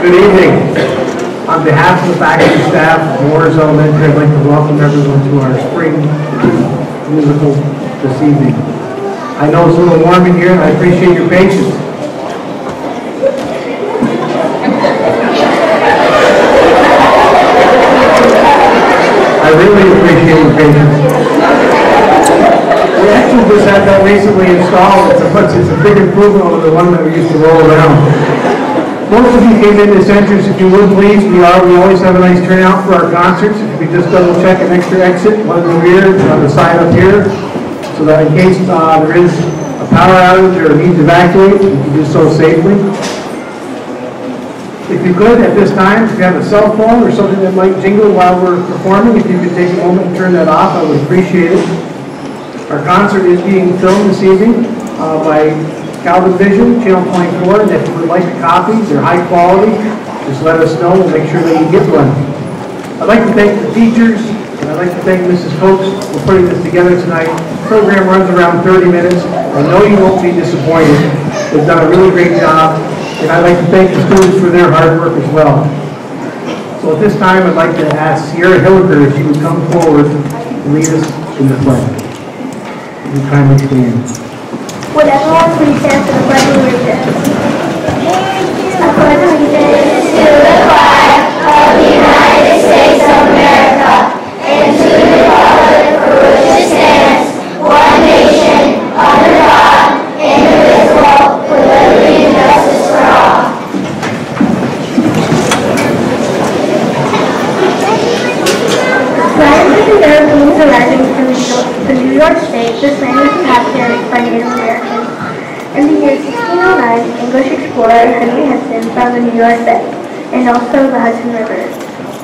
Good evening. On behalf of the faculty staff of Mooers Elementary, I'd like to welcome everyone to our spring musical this evening. I know it's a little warm in here and I appreciate your patience. I really appreciate your patience. We actually just had that recently installed. It's a big improvement over the one that we used to roll around. Most of you came in this entrance, if you would please. We always have a nice turnout for our concerts. If you could just double check an extra exit, one in the rear, on the side up here, so that in case there is a power outage or needs to evacuate, you can do so safely. If you could, at this time, if you have a cell phone or something that might jingle while we're performing, if you could take a moment and turn that off, I would appreciate it. Our concert is being filmed this evening by Calvin Vision, Channel 24, and if you would like a copy, they're high quality, just let us know, we'll make sure that you get one. I'd like to thank the teachers, and I'd like to thank Mrs. Coates for putting this together tonight. The program runs around 30 minutes. I know you won't be disappointed. They've done a really great job, and I'd like to thank the students for their hard work as well. So at this time, I'd like to ask Sierra Hilliker if she would come forward and lead us in the pledge. Would you kindly stand? Would everyone please stand for the Pledge of Allegiance? I pledge allegiance to the flag of the United States of America and to the republic for which it stands, one nation, under God, indivisible, with liberty and justice for all. Land of the earth means arising from the New York State. This land was inhabited by Native Americans. In the year 1609, English explorer Henry Hudson found the New York Bay and also the Hudson River.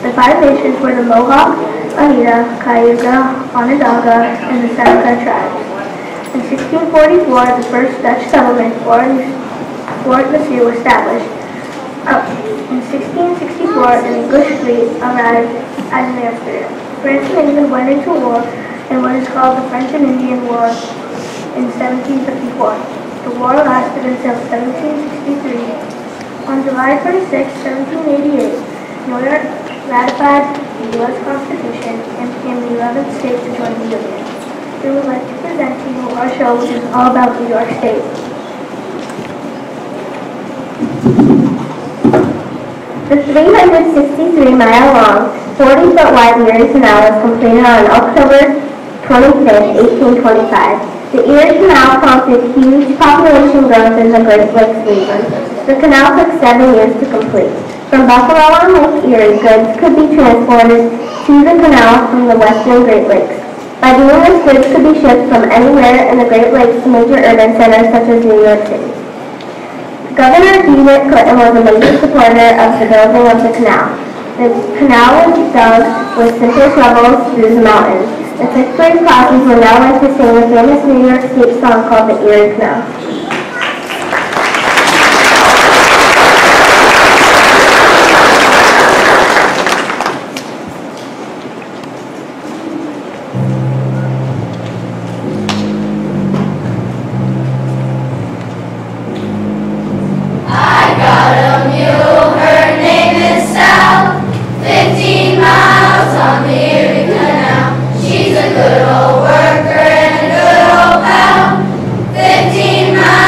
The five nations were the Mohawk, Oneida, Cayuga, Onondaga, and the Seneca tribes. In 1644, the first Dutch settlement, Fort Sioux, was established. In 1664, an English fleet arrived at Amsterdam. France and England went into war in what is called the French and Indian War in 1754. The war lasted until 1763. On July 26, 1788, New York ratified the U.S. Constitution and became the 11th state to join the Union. We would like to present to you our show, which is all about New York State. The 363-mile-long, 40-foot wide Erie Canal was completed on October 25, 1825. The Erie Canal prompted huge population growth in the Great Lakes region. The canal took 7 years to complete. From Buffalo on Lake Erie, goods could be transported to the canal from the western Great Lakes. By doing this, goods could be shipped from anywhere in the Great Lakes to major urban centers such as New York City. Governor Dewitt Clinton was a major supporter of the building of the canal. The canal was dug with simple shovels through the mountains. The 6th grade classes were now like to sing a famous New York State song called the Erie Canal. I got a mule, her name is Sal, 15 miles on the Erie Canal. She's a good old worker and a good old pal. 15 miles.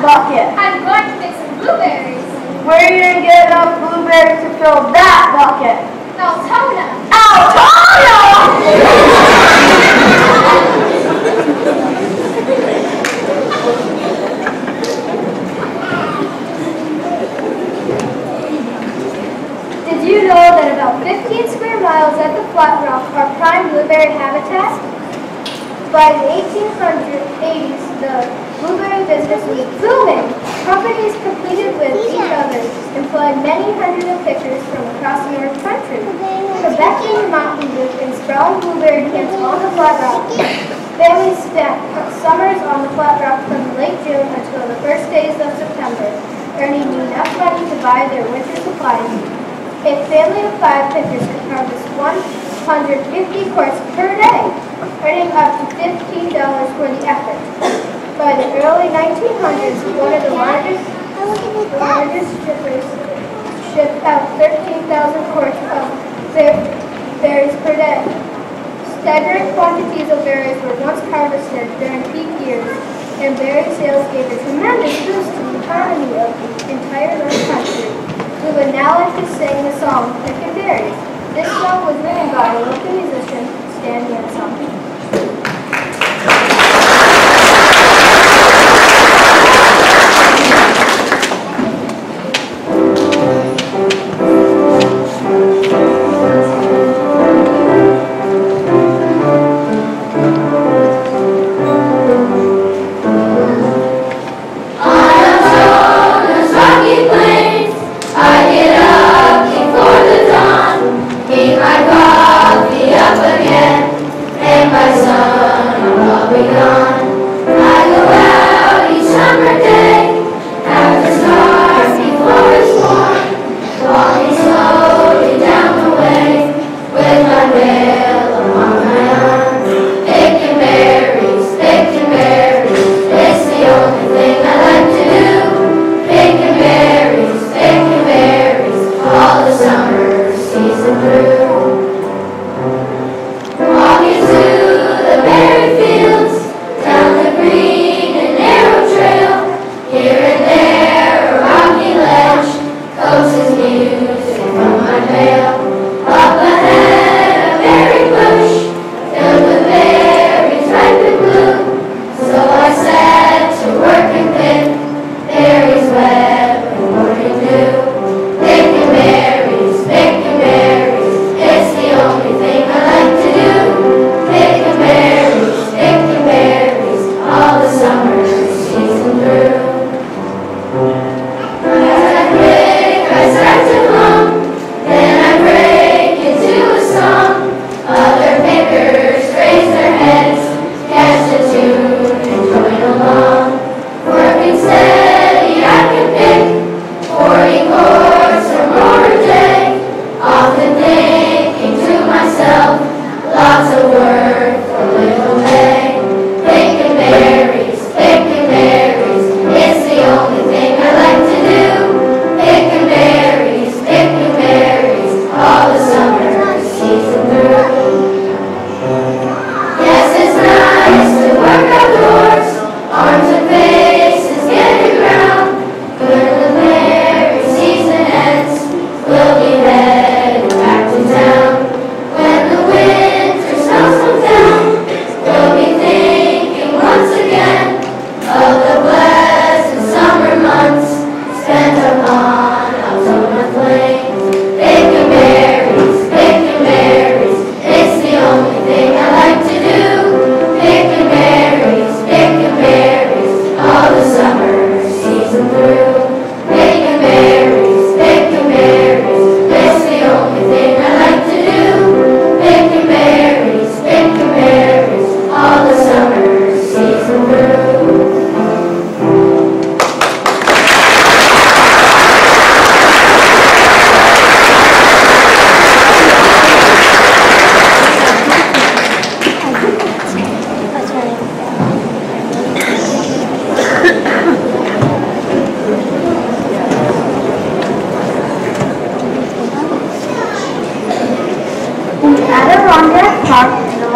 bucket? I'm going to pick some blueberries. Where are you going to get enough blueberries to fill that bucket? Altona. Altona! Did you know that about 15 square miles at the Flat Rock are prime blueberry habitat? By the 1880s, the blueberry business was booming. Companies competed with each other, employed many hundreds of pickers from across the North Country. Quebecian mountain dew and sprouting blueberry camps on the Flat Rock. Families spent summers on the Flat Rock from late June until the first days of September, earning enough money to buy their winter supplies. A family of 5 pickers could harvest 150 quarts per day, earning up to $15 for the effort. By the early 1900s, one of the largest shippers shipped out 13,000 quarts of berries per day. Staggering quantities of berries were once harvested during peak years, and berry sales gave a tremendous boost to the economy of the entire North Country. We would now like to sing the song Pickin' Berries. This song was written by a local musician, Stan Yanson.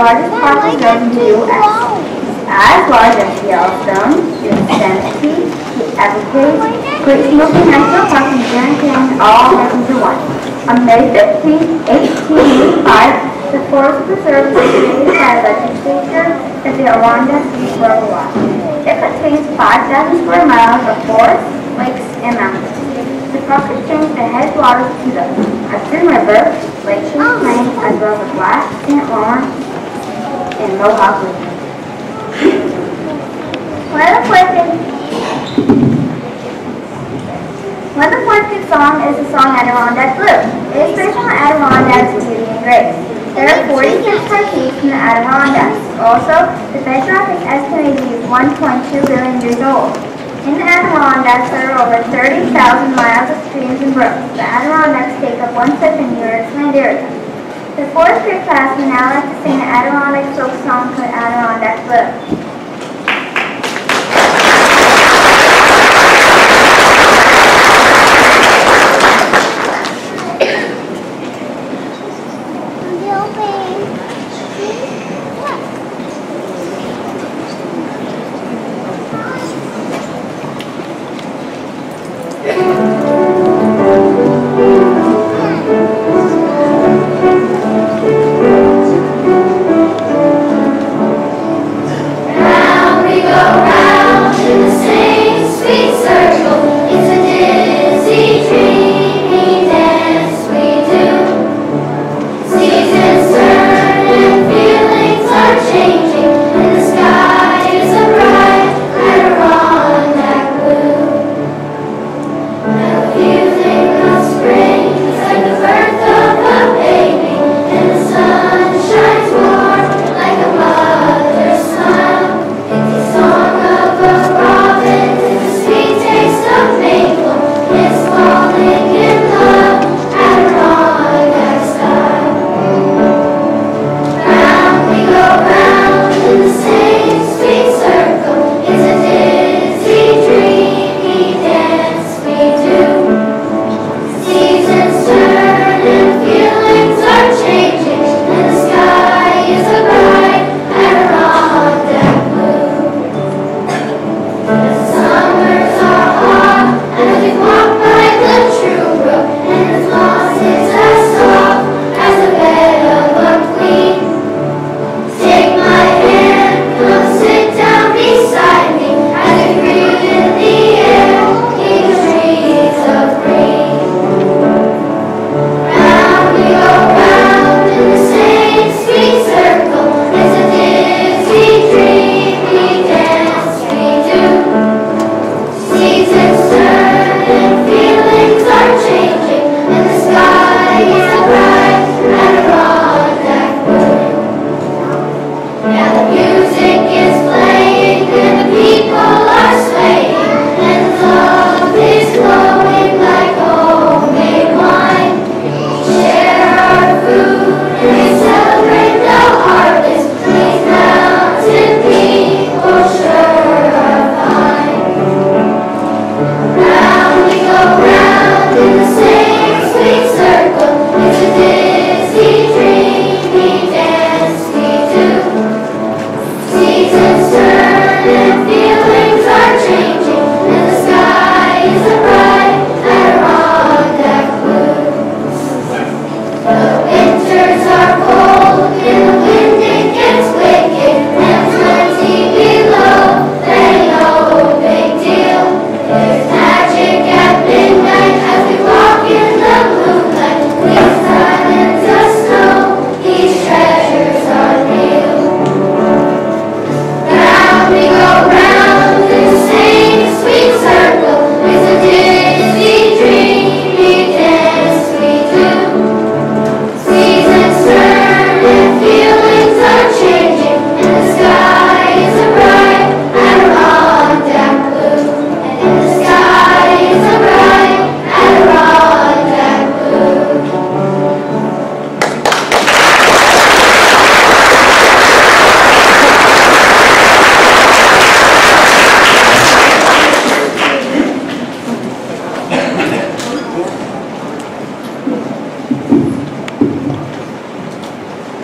largest park reserve in the U.S. As large as Yellowstone, Yosemite, the Advocates quit smoking national park and guaranteeing all Americans are one. On May 15, 1885, the Forest Preserve was created by the legislature of the Adirondack Worldwide. It contains 5,000 square miles of forests, lakes, and mountains. The park contains the headwaters to the Hudson River, Lake Champlain, as well as Black, St. Lawrence, and Mohawk River. One of the fourth good song is the song Adirondack Blue. It is based on the Adirondacks' beauty and grace. There are 46 species in the Adirondacks. Also, the bedrock is estimated to be 1.2 billion years old. In the Adirondacks, there are over 30,000 miles of streams and brooks. The Adirondacks take up 1/5 in New York's land area. The fourth grade class would now like to sing the Adirondack folk song called Adirondack Blue.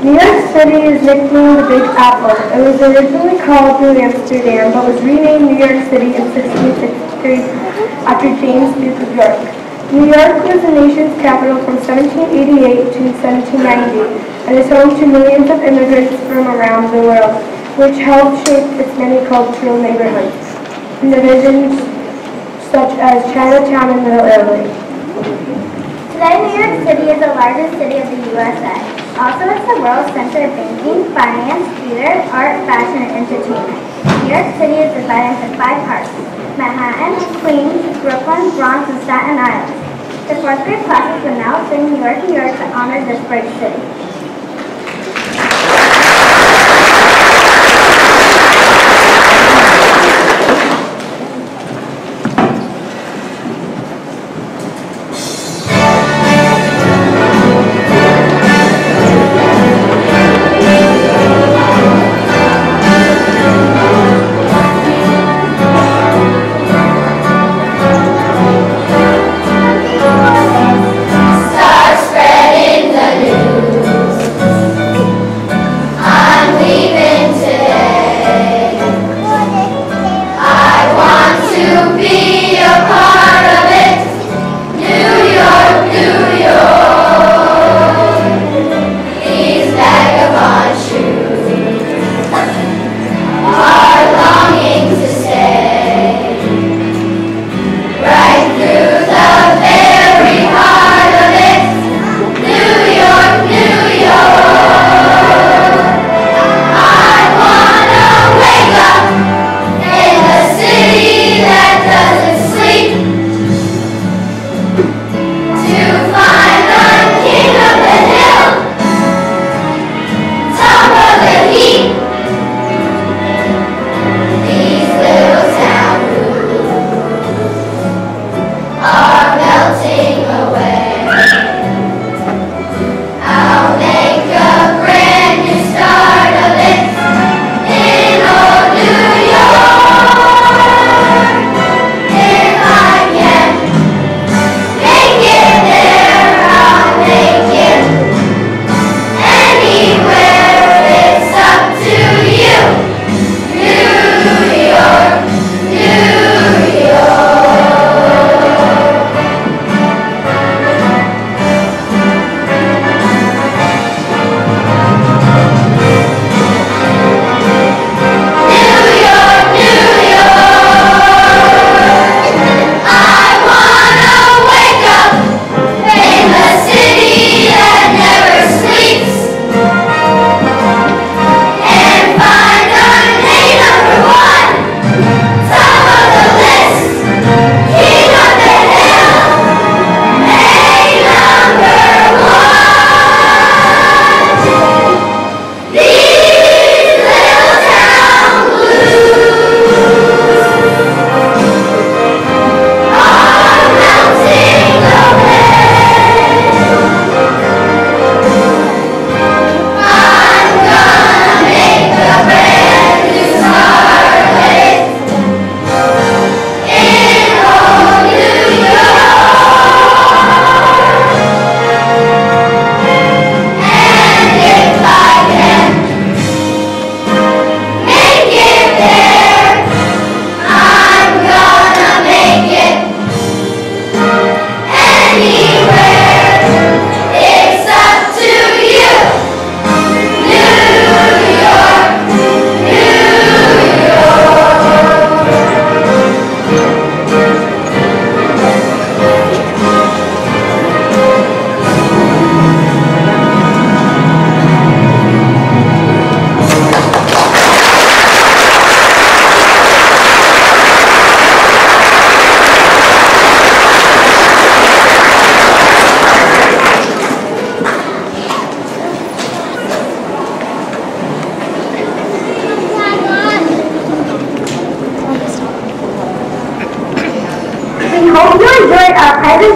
New York City is nicknamed the Big Apple. It was originally called New Amsterdam, but was renamed New York City in 1663 after James, Duke of York. New York was the nation's capital from 1788 to 1790 and is home to millions of immigrants from around the world, which helped shape its many cultural neighborhoods and divisions such as Chinatown and Little Italy. Today, New York City is the largest city of the USA. Also, it's the world's center of banking, finance, theater, art, fashion, and entertainment. New York City is divided into 5 parts: Manhattan, Queens, Brooklyn, Bronx, and Staten Island. The 4th grade classes will now sing New York, New York to honor this great city.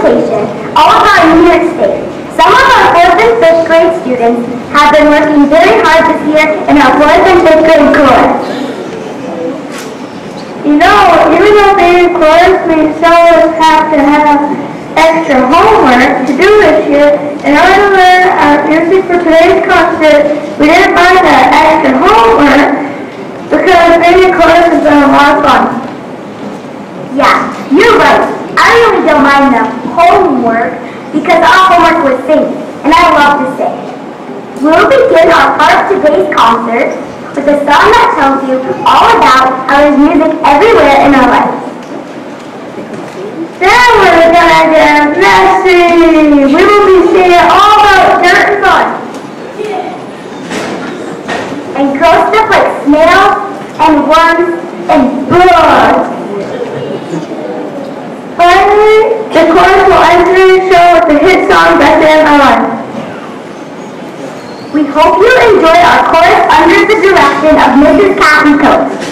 presentation all about New York State. Some of our 4th and 5th grade students have been working very hard this year in our 4th and 5th grade corps. You know, even though the corps may some of us have to have extra homework to do this year in order to learn our music for today's concert, we didn't find that extra homework because being chorus has been a lot of fun. Yeah, you're right. I really don't mind the homework because our homework was singing, and I love to sing. We'll begin our part of today's concert with a song that tells you all about how there's music everywhere in our lives. Then we're gonna get messy. We will be singing all about dirt and fun. And gross stuff like snails and worms and bugs. Finally, the chorus will enter the show with the hit song Best Day of My Life. We hope you enjoy our chorus under the direction of Mrs. Captain Coates.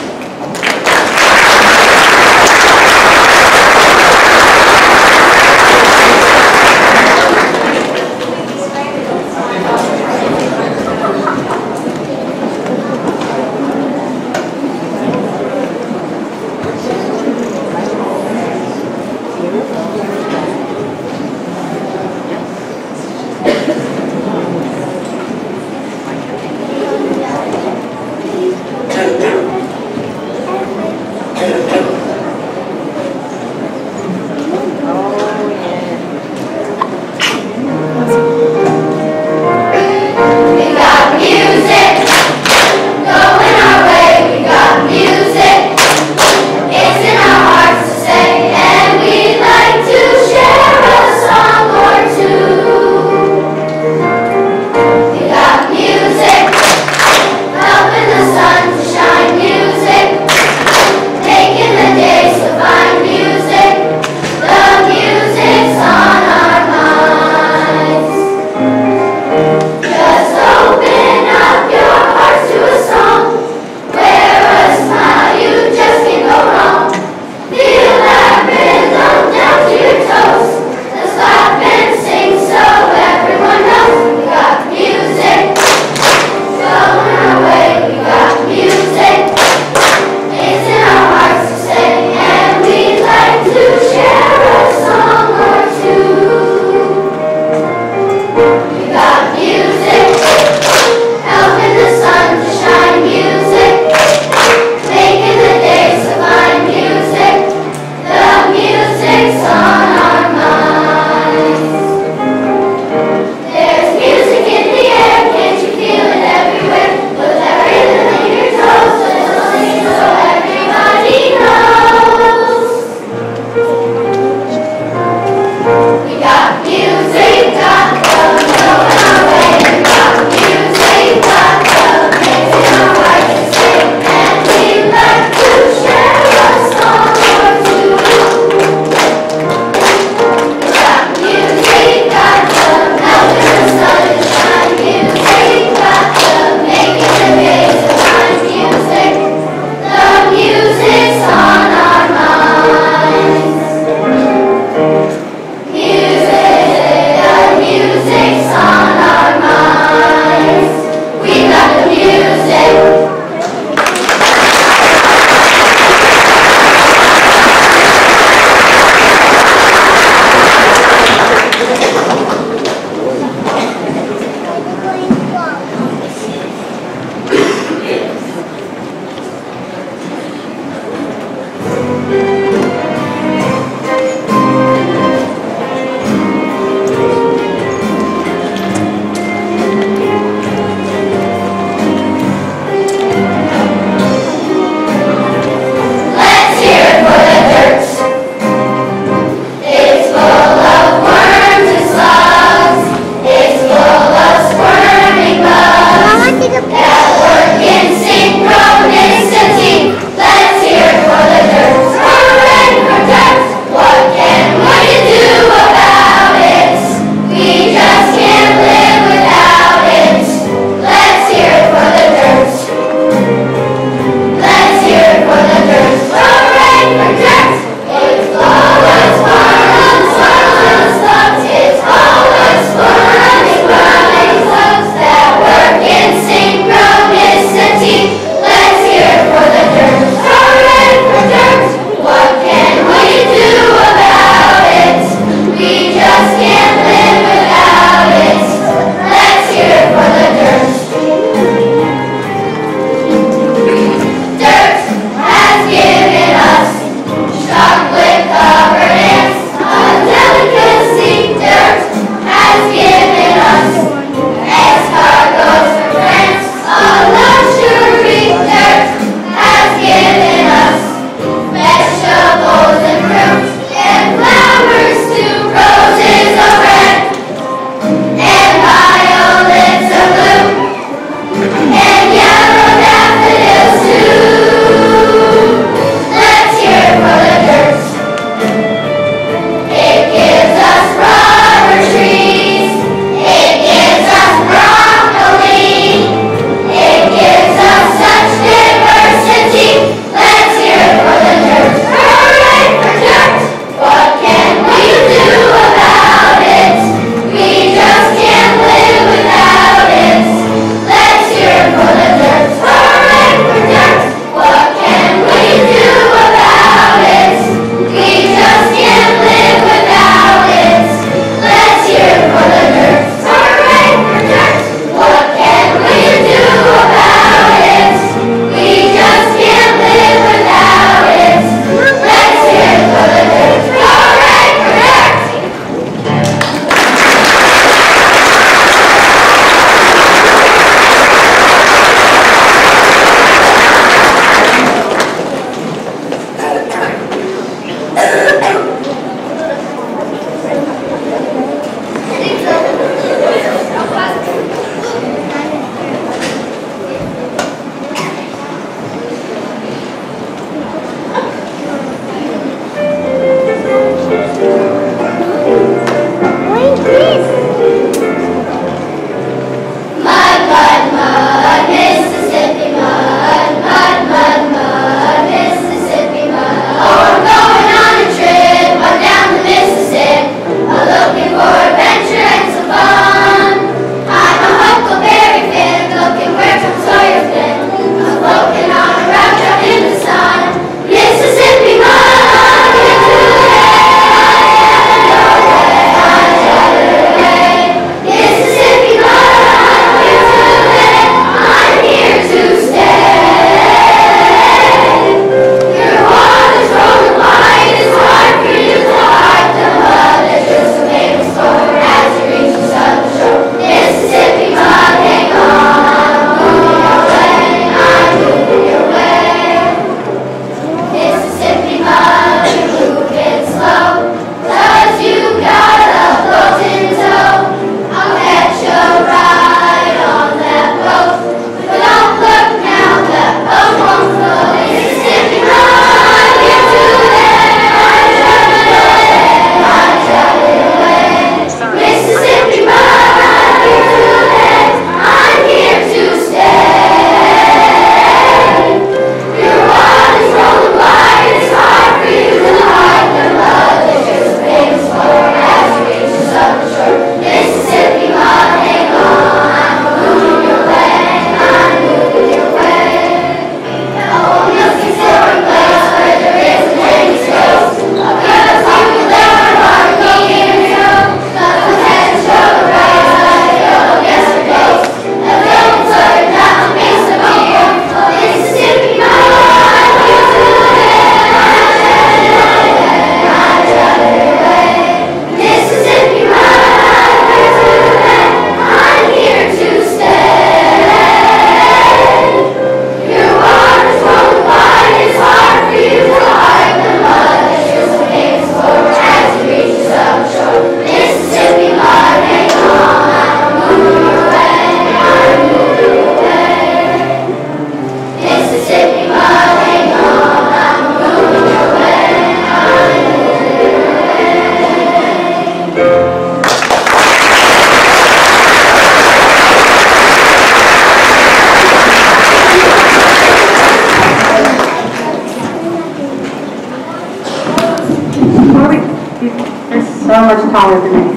taller than me.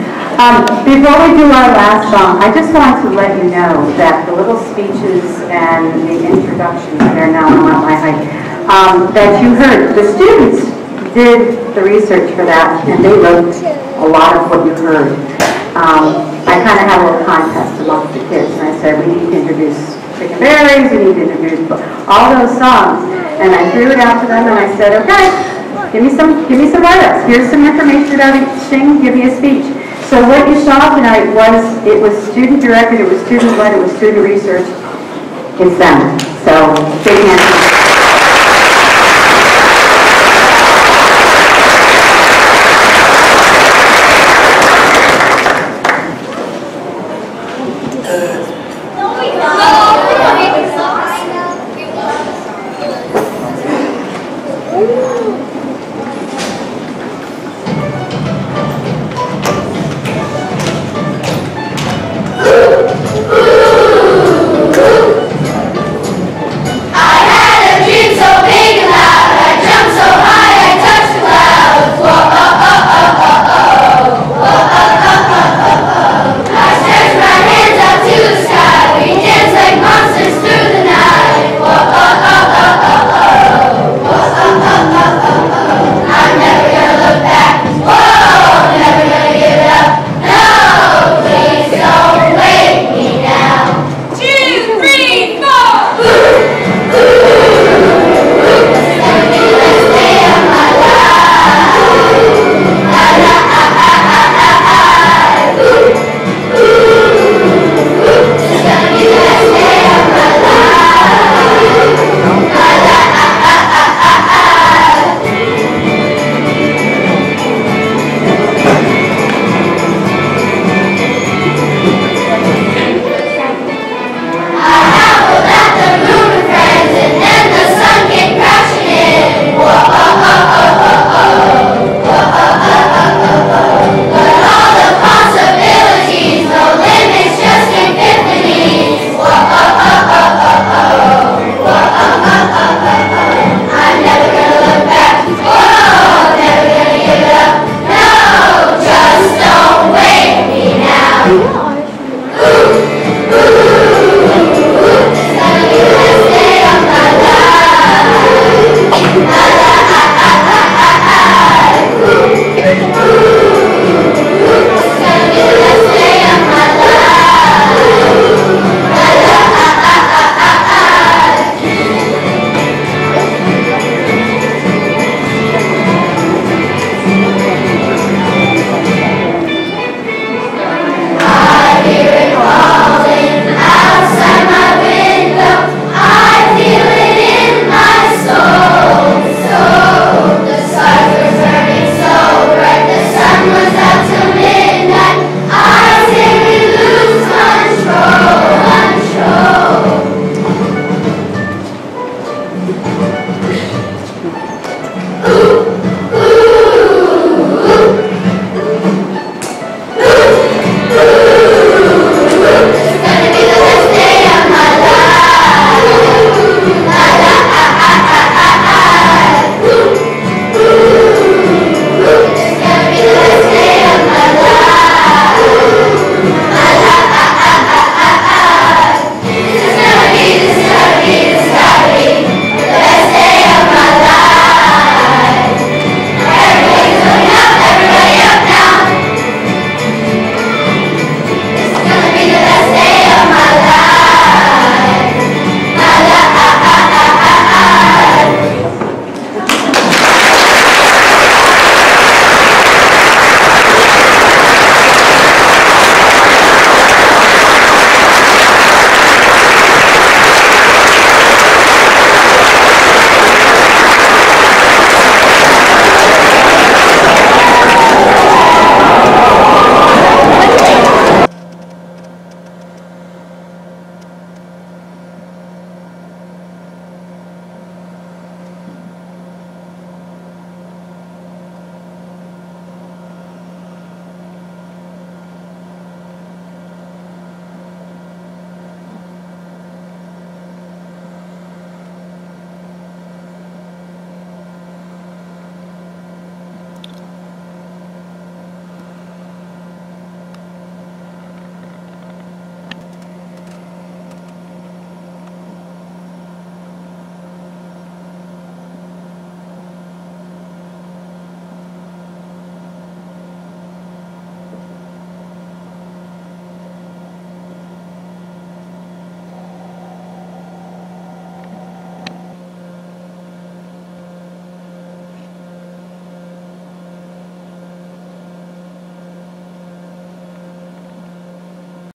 Before we do our last song, I just want to let you know that the little speeches and the introductions that are now not my height, that you heard, the students did the research for that, and they wrote a lot of what you heard. I kind of had a little contest amongst the kids, and I said, we need to introduce Chicken Berries, we need to introduce all those songs, and I threw it out to them, and I said, okay, give me some write-ups. Here's some information about each thing, give me a speech. So what you saw tonight it was student-directed, it was student-led, it was student research. It's them. So, big hand.